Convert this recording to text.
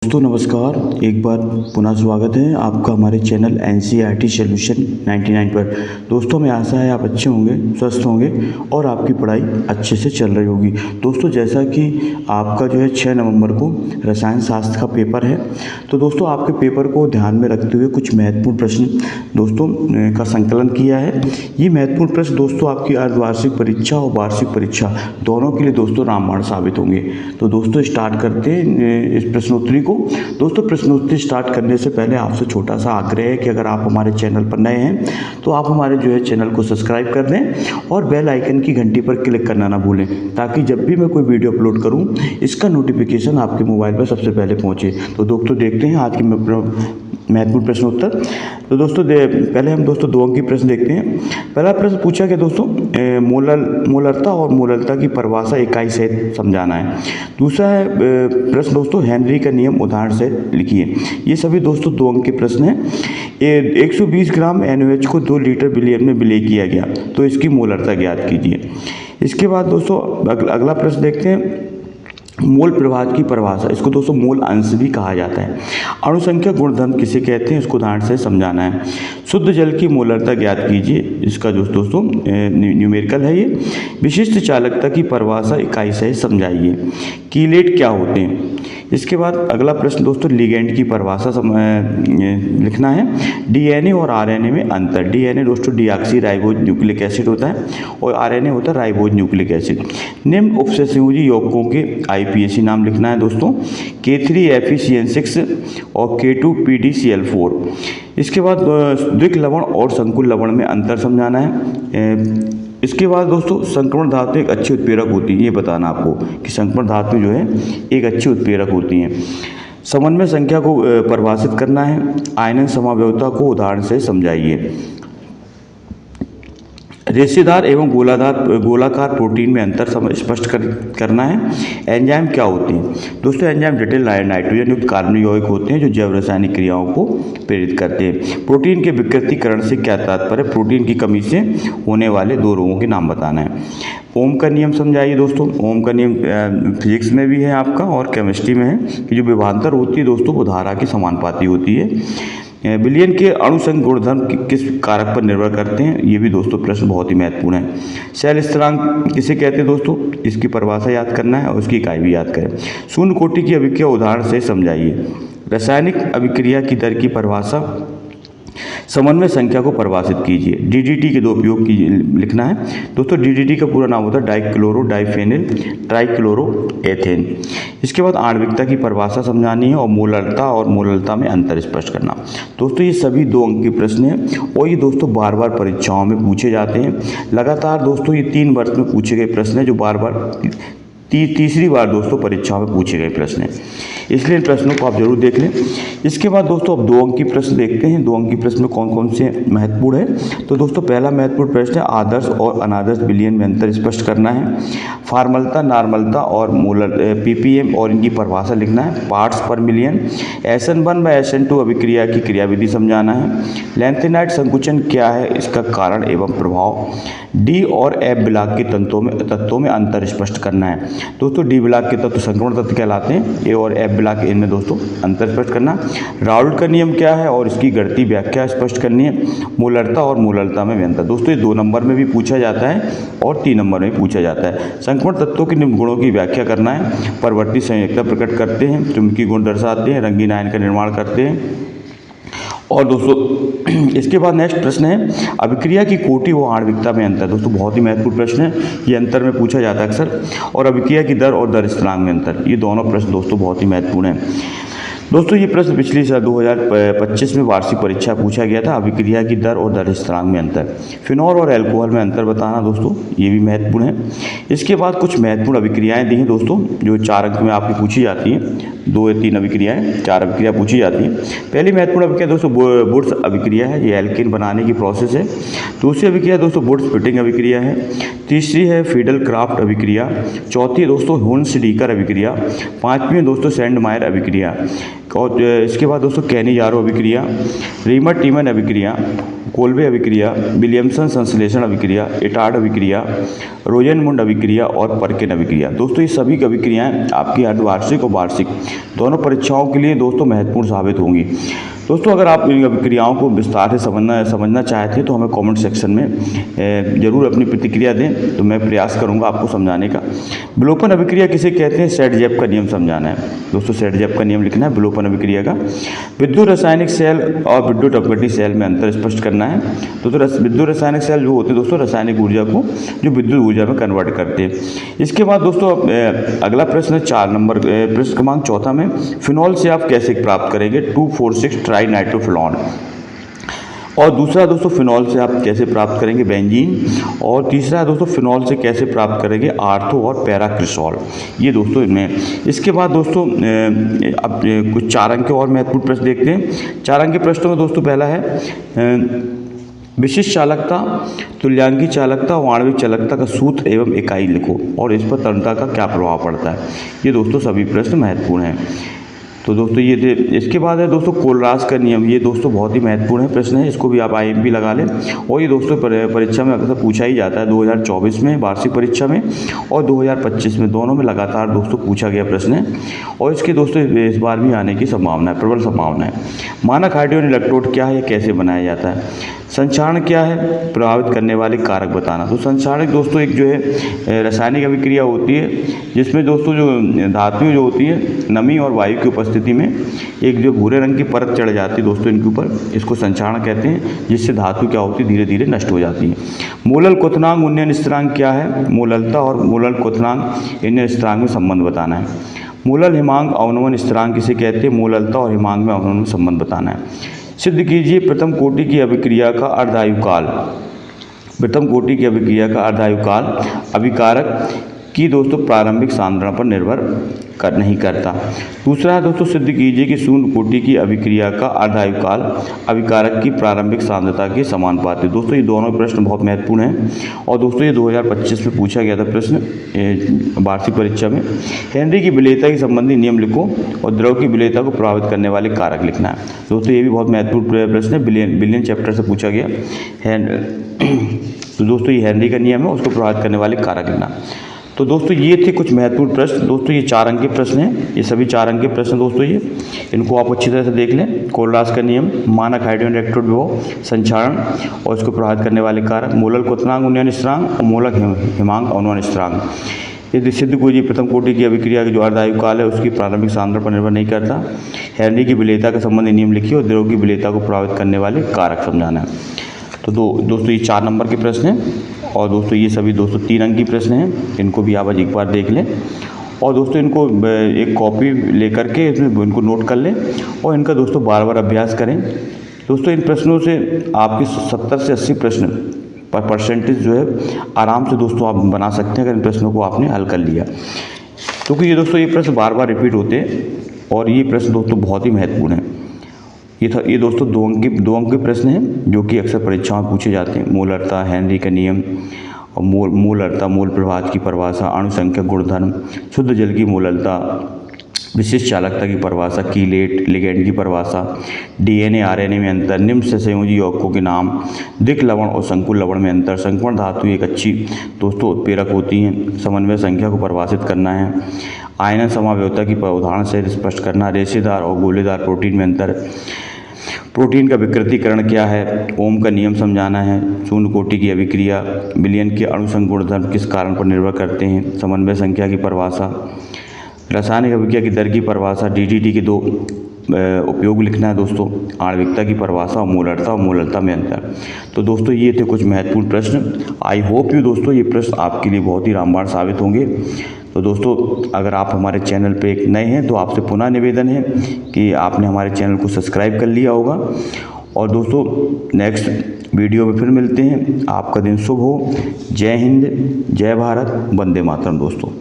दोस्तों नमस्कार, एक बार पुनः स्वागत है आपका हमारे चैनल NCERT सॉल्यूशन 99 पर। दोस्तों हमें आशा है आप अच्छे होंगे, स्वस्थ होंगे और आपकी पढ़ाई अच्छे से चल रही होगी। दोस्तों जैसा कि आपका जो है 6 नवंबर को रसायन शास्त्र का पेपर है, तो दोस्तों आपके पेपर को ध्यान में रखते हुए कुछ महत्वपूर्ण प्रश्न दोस्तों का संकलन किया है। ये महत्वपूर्ण प्रश्न दोस्तों आपकी अर्धवार्षिक परीक्षा और वार्षिक परीक्षा दोनों के लिए दोस्तों रामबाण साबित होंगे। तो दोस्तों स्टार्ट करते हैं इस प्रश्नोत्तरी को। दोस्तों प्रश्नोत्तरी स्टार्ट करने से पहले आपसे छोटा सा आग्रह है कि अगर आप हमारे चैनल पर नए हैं तो आप हमारे जो है चैनल को सब्सक्राइब कर दें और बेल आइकन की घंटी पर क्लिक करना ना भूलें, ताकि जब भी मैं कोई वीडियो अपलोड करूं इसका नोटिफिकेशन आपके मोबाइल पर सबसे पहले पहुंचे। तो दोस्तों देखते हैं आज की महत्वपूर्ण प्रश्नोत्तर। तो दोस्तों पहले हम दोस्तों 2 अंक की प्रश्न देखते हैं। पहला प्रश्न पूछा गया दोस्तों मोलरता और मोलरता की परिभाषा इकाई सहित समझाना है। दूसरा है प्रश्न दोस्तों हेनरी का नियम उदाहरण से लिखिए। ये सभी दोस्तों 2 अंक के प्रश्न हैं। 120 ग्राम NaOH को 2 लीटर विलयन में विलय किया गया, तो इसकी मोलरता ज्ञात कीजिए। इसके बाद दोस्तों अगला प्रश्न देखते हैं मोल प्रवाह की परिभाषा। इसको दोस्तों मोल अंश भी कहा जाता है। अणुसंख्या गुणधर्म किसे कहते हैं, इसको उदाहरण से समझाना है। शुद्ध जल की मोलरता ज्ञात कीजिए। इसका जो दोस्तों न्यूमेरिकल है ये। विशिष्ट चालकता की परिभाषा इकाई से समझाइए। कीलेट क्या होते हैं। इसके बाद अगला प्रश्न दोस्तों लिगेंड की परिभाषा लिखना है। DNA और RNA में अंतर। DNA दोस्तों डीऑक्सी राइबोज न्यूक्लिक एसिड होता है और RNA होता है राइबोज न्यूक्लिक एसिड। निम्न उपसंयोजी यौगिकों के IPAC नाम लिखना है दोस्तों। K3FeCN6 और K2PDCl4। इसके बाद द्विक लवण और संकुल लवण में अंतर समझाना है। इसके बाद दोस्तों संक्रमण धातु एक अच्छी उत्प्रेरक होती है, ये बताना आपको कि संक्रमण धातु जो है एक अच्छी उत्प्रेरक होती हैं। समन्वय संख्या को परिभाषित करना है। आयनन समावयवता को उदाहरण से समझाइए। रेशेदार एवं गोलाकार प्रोटीन में अंतर स्पष्ट करना है। एंजाइम क्या होते हैं। दोस्तों एंजाइम जटिल नाइट्रोजन युक्त कार्बनिक यौगिक होते हैं जो जैव रासायनिक क्रियाओं को प्रेरित करते हैं। प्रोटीन के विकृतीकरण से क्या तात्पर्य। प्रोटीन की कमी से होने वाले 2 रोगों के नाम बताना है। ओम का नियम समझाइए दोस्तों। ओम का नियम फिजिक्स में भी है आपका और केमिस्ट्री में है कि जो विभवांतर होती है दोस्तों वो धारा की समानुपाती होती है। विलयन के अणुसंघ गुणधर्म किस कारक पर निर्भर करते हैं, ये भी दोस्तों प्रश्न बहुत ही महत्वपूर्ण है। सेल स्थिरांक किसे कहते हैं दोस्तों, इसकी परिभाषा याद करना है और उसकी इकाई भी याद करें। शून्य कोटि की अभिक्रिया उदाहरण से समझाइए। रासायनिक अभिक्रिया की दर की परिभाषा। समन्वय संख्या को परिभाषित कीजिए। DDT के 2 उपयोग की लिखना है दोस्तों। DDT का पूरा नाम होता है डाइक्लोरो डाइफेनिल ट्राइक्लोरोएथेन। इसके बाद आणविकता की परिभाषा समझानी है और मोलरता में अंतर स्पष्ट करना। दोस्तों ये सभी 2 अंक के प्रश्न हैं और ये दोस्तों बार बार परीक्षाओं में पूछे जाते हैं। लगातार दोस्तों ये 3 वर्ष में पूछे गए प्रश्न हैं जो बार बार तीसरी बार दोस्तों परीक्षाओं में पूछे गए प्रश्न हैं, इसलिए इन प्रश्नों को आप जरूर देख लें। इसके बाद दोस्तों अब 2 अंक की प्रश्न देखते हैं। 2 अंक की प्रश्न में कौन कौन से महत्वपूर्ण है। तो दोस्तों पहला महत्वपूर्ण प्रश्न है आदर्श और अनादर्श विलयन में अंतर स्पष्ट करना है। फॉर्मलता नॉर्मलता और मोलर PPM और इनकी परिभाषा लिखना है। पार्ट्स पर मिलियन। SN1/SN2 अभिक्रिया की क्रियाविधि समझाना है। लैंथेनाइड संकुचन क्या है, इसका कारण एवं प्रभाव। D और F ब्लॉक के तत्वों में अंतर स्पष्ट करना है। दोस्तों D ब्लॉक के तत्व संक्रमण तत्व कहलाते हैं। A और F ब्लॉक इनमें दोस्तों अंतर स्पष्ट करना। राउल्ट का नियम क्या है और इसकी गणितीय व्याख्या स्पष्ट करनी है। मोलरता और मोलरता में अंतर। दोस्तों ये 2 नंबर में भी पूछा जाता है और 3 नंबर में भी पूछा जाता है। संक्रमण तत्वों के निम्न गुणों की व्याख्या करना है। परवर्ती संयोजकता प्रकट करते हैं, चुंबकीय गुण दर्शाते हैं, रंगीन आयन का निर्माण करते हैं। और दोस्तों इसके बाद नेक्स्ट प्रश्न है अभिक्रिया की कोटि व आणविकता में अंतर। दोस्तों बहुत ही महत्वपूर्ण प्रश्न है, ये अंतर में पूछा जाता है अक्सर। और अभिक्रिया की दर और दर स्थिरांक में अंतर, ये दोनों प्रश्न दोस्तों बहुत ही महत्वपूर्ण है। दोस्तों ये प्रश्न पिछली साल 2025 में वार्षिक परीक्षा पूछा गया था। अभिक्रिया की दर और दर स्थिरांक में अंतर। फिनॉल और अल्कोहल में अंतर बताना दोस्तों, ये भी महत्वपूर्ण है। इसके बाद कुछ महत्वपूर्ण अभिक्रियाएं दी हैं दोस्तों जो 4 अंक में आपकी पूछी जाती हैं। 2 या 3 अभिक्रियाएं, 4 अभिक्रिया पूछी जाती हैं। पहली महत्वपूर्ण अभिक्रिया दोस्तों वुड्स अभिक्रिया है, ये एल्केन बनाने की प्रोसेस है। दूसरी अभिक्रिया दोस्तों वुड्स फिटिंग अभिक्रिया है। तीसरी है फीडल क्राफ्ट अभिक्रिया। चौथी दोस्तों हुन्स डीकर अभिक्रिया। 5वीं दोस्तों सैंडमायर अभिक्रिया। और इसके बाद दोस्तों कैनी-जारो अभिक्रिया, रीमर-टीमन अभिक्रिया, कोल्बे अभिक्रिया, विलियमसन संश्लेषण अभिक्रिया, इटार्ड अभिक्रिया, रोजेनमुंड अभिक्रिया और पर्किन अभिक्रिया। दोस्तों ये सभी अभिक्रियाएँ आपकी अर्धवार्षिक और वार्षिक दोनों परीक्षाओं के लिए दोस्तों महत्वपूर्ण साबित होंगी। दोस्तों अगर आप इन अभिक्रियाओं को विस्तार से समझना चाहते हैं तो हमें कमेंट सेक्शन में ज़रूर अपनी प्रतिक्रिया दें, तो मैं प्रयास करूंगा आपको समझाने का। विलोपन अभिक्रिया किसे कहते हैं? सेट-जेप का नियम समझाना है दोस्तों, सेट-जेप का नियम लिखना है विलोपन अभिक्रिया का। विद्युत रासायनिक सेल और विद्युत अपघटनी सेल में अंतर स्पष्ट करना है। दोस्तों विद्युत रासायनिक सेल जो होते हैं दोस्तों रासायनिक ऊर्जा को जो विद्युत ऊर्जा में कन्वर्ट करते हैं। इसके बाद दोस्तों अगला प्रश्न है 4 नंबर प्रश्न क्रमांक 4 में, फिनॉल से आप कैसे प्राप्त करेंगे 2,4,6 ट्राइनाइट्रोफिनॉल। और दूसरा दोस्तों फिनॉल से आप कैसे प्राप्त करेंगे बेंजीन। और तीसरा दोस्तों फिनॉल से कैसे प्राप्त करेंगे आर्थो और पैराक्रिसॉल। ये दोस्तों इनमें। इसके बाद दोस्तों अब कुछ 4 अंक के और महत्वपूर्ण प्रश्न देखते हैं। 4 अंक के प्रश्नों में दोस्तों पहला है विशिष्ट चालकता, तुल्यांकी चालकता, आणविक चालकता का सूत्र एवं इकाई लिखो और इस पर तरलता का क्या प्रभाव पड़ता है। ये दोस्तों सभी प्रश्न महत्वपूर्ण हैं। तो दोस्तों ये थे। इसके बाद है दोस्तों कोलराज का नियम। ये दोस्तों बहुत ही महत्वपूर्ण है प्रश्न है, इसको भी आप IMP लगा लें। और ये दोस्तों परीक्षा में अक्सर पूछा ही जाता है, 2024 में वार्षिक परीक्षा में और 2025 में, दोनों में लगातार दोस्तों पूछा गया प्रश्न है। और इसके दोस्तों इस बार भी आने की संभावना है, प्रबल संभावना है। मानक हाइड्रोजन इलेक्ट्रोड क्या है, कैसे बनाया जाता है। संक्षारण क्या है, प्रभावित करने वाले कारक बताना। तो संक्षारक दोस्तों एक जो है रासायनिक अभिक्रिया होती है जिसमें दोस्तों जो धातुएं जो होती है नमी और वायु की उपस्थिति में एक जो भूरे रंग की परत चढ़ जाती है दोस्तों इनके ऊपर, इसको संक्षारण कहते हैं, जिससे धातु क्या होती है धीरे धीरे नष्ट हो जाती है। मोलल क्वथनांक उन्नयन स्थिरांक क्या है, मोललता और मोलल क्वथनांक उन्नयन स्थिरांक में संबंध बताना है। मोलल हिमांक अवनमन स्थिरांक किसे कहते हैं, मोललता और हिमांक में अवनमन संबंध बताना है। सिद्ध कीजिए प्रथम कोटि की अभिक्रिया का अर्धायुकाल। प्रथम कोटि की अभिक्रिया का अर्धायुकाल अभिकारक की दोस्तों प्रारंभिक सांद्रण पर निर्भर नहीं करता। दूसरा है दोस्तों सिद्ध कीजिए कि शून्य कोटि की अभिक्रिया का अर्धायुकाल अभिकारक की प्रारंभिक सांद्रता के समानुपाती। दोस्तों ये दोनों प्रश्न बहुत महत्वपूर्ण हैं और दोस्तों ये 2025 में पूछा गया था प्रश्न वार्षिक परीक्षा में। हेनरी की विलेयता के संबंधी नियम लिखो और द्रव की विलेयता को प्रभावित करने वाले कारक लिखना है। दोस्तों ये भी बहुत महत्वपूर्ण प्रश्न है, बिलियन चैप्टर से पूछा गया। तो दोस्तों ये हेनरी का नियम है, उसको प्रभावित करने वाले कारक लिखना। तो दोस्तों ये थे कुछ महत्वपूर्ण प्रश्न। दोस्तों ये 4 अंक के प्रश्न हैं, ये सभी 4 अंक के प्रश्न दोस्तों ये, इनको आप अच्छी तरह से देख लें। कोलराज का नियम, मानक हाइड्रोजन इलेक्ट्रोड विभव, संक्षारण और इसको प्रभावित करने वाले कारक, मोलल क्वथनांक उन्नयन स्थिरांक और मोलक हिमांक अवनमन स्थिरांक। यदि सिद्ध कीजिए प्रथम कोटि की अभिक्रिया के जो अर्धायुकाल है उसकी प्रारंभिक सांद्रण पर निर्भर नहीं करता। हेनरी की विलेयता के संबंधी नियम लिखिए और द्रव की विलेयता को प्रभावित करने वाले कारक समझाना है। तो दोस्तों ये 4 नंबर के प्रश्न हैं और दोस्तों ये सभी दोस्तों 3 अंक के प्रश्न हैं, इनको भी आप आज एक बार देख लें। और दोस्तों इनको एक कॉपी लेकर के इसमें इनको नोट कर लें और इनका दोस्तों बार बार अभ्यास करें। दोस्तों इन प्रश्नों से आपके 70 से 80 प्रश्न पर परसेंटेज जो है आराम से दोस्तों आप बना सकते हैं अगर इन प्रश्नों को आपने हल कर लिया। क्योंकि ये दोस्तों ये प्रश्न बार बार रिपीट होते हैं और ये प्रश्न दोस्तों बहुत ही महत्वपूर्ण है। ये दोस्तों 2 अंक के प्रश्न हैं जो कि अक्सर परीक्षाओं में पूछे जाते हैं। मोलरता, हेनरी का नियम और मोलरता, मोल प्रभाव की परिभाषा, अणु संख्या गुणधर्म, शुद्ध जल की मोललता, विशिष्ट चालकता की परिभाषा, कीलेट लिगेंड की परिभाषा, DNA RNA में अंतर, निम्न से संयोजी यौगिकों के नाम, दिक् लवण और संकुल लवण में अंतर, संक्रमण धातु एक अच्छी दोस्तों उत्प्रेरक होती हैं, समन्वय संख्या को परिभाषित करना है, आयनन समावयवता की उदाहरण से स्पष्ट करना, रेशेदार और गोलेदार प्रोटीन में अंतर, प्रोटीन का विकृतीकरण क्या है, ओम का नियम समझाना है, शून्य कोटि की अभिक्रिया, विलयन के अणुसंग गुणधर्म किस कारण पर निर्भर करते हैं, समन्वय संख्या की परिभाषा, रासायनिक अभिक्रिया की दर की परिभाषा, DDT के 2 उपयोग लिखना है दोस्तों, आणविकता की परिभाषा और मोलरता और मोललता में अंतर। तो दोस्तों ये थे कुछ महत्वपूर्ण प्रश्न। आई होप यू दोस्तों ये प्रश्न आपके लिए बहुत ही रामबाण साबित होंगे। तो दोस्तों अगर आप हमारे चैनल पे एक नए हैं तो आपसे पुनः निवेदन है कि आपने हमारे चैनल को सब्सक्राइब कर लिया होगा। और दोस्तों नेक्स्ट वीडियो में फिर मिलते हैं। आपका दिन शुभ हो। जय हिंद, जय भारत, वंदे मातरम दोस्तों।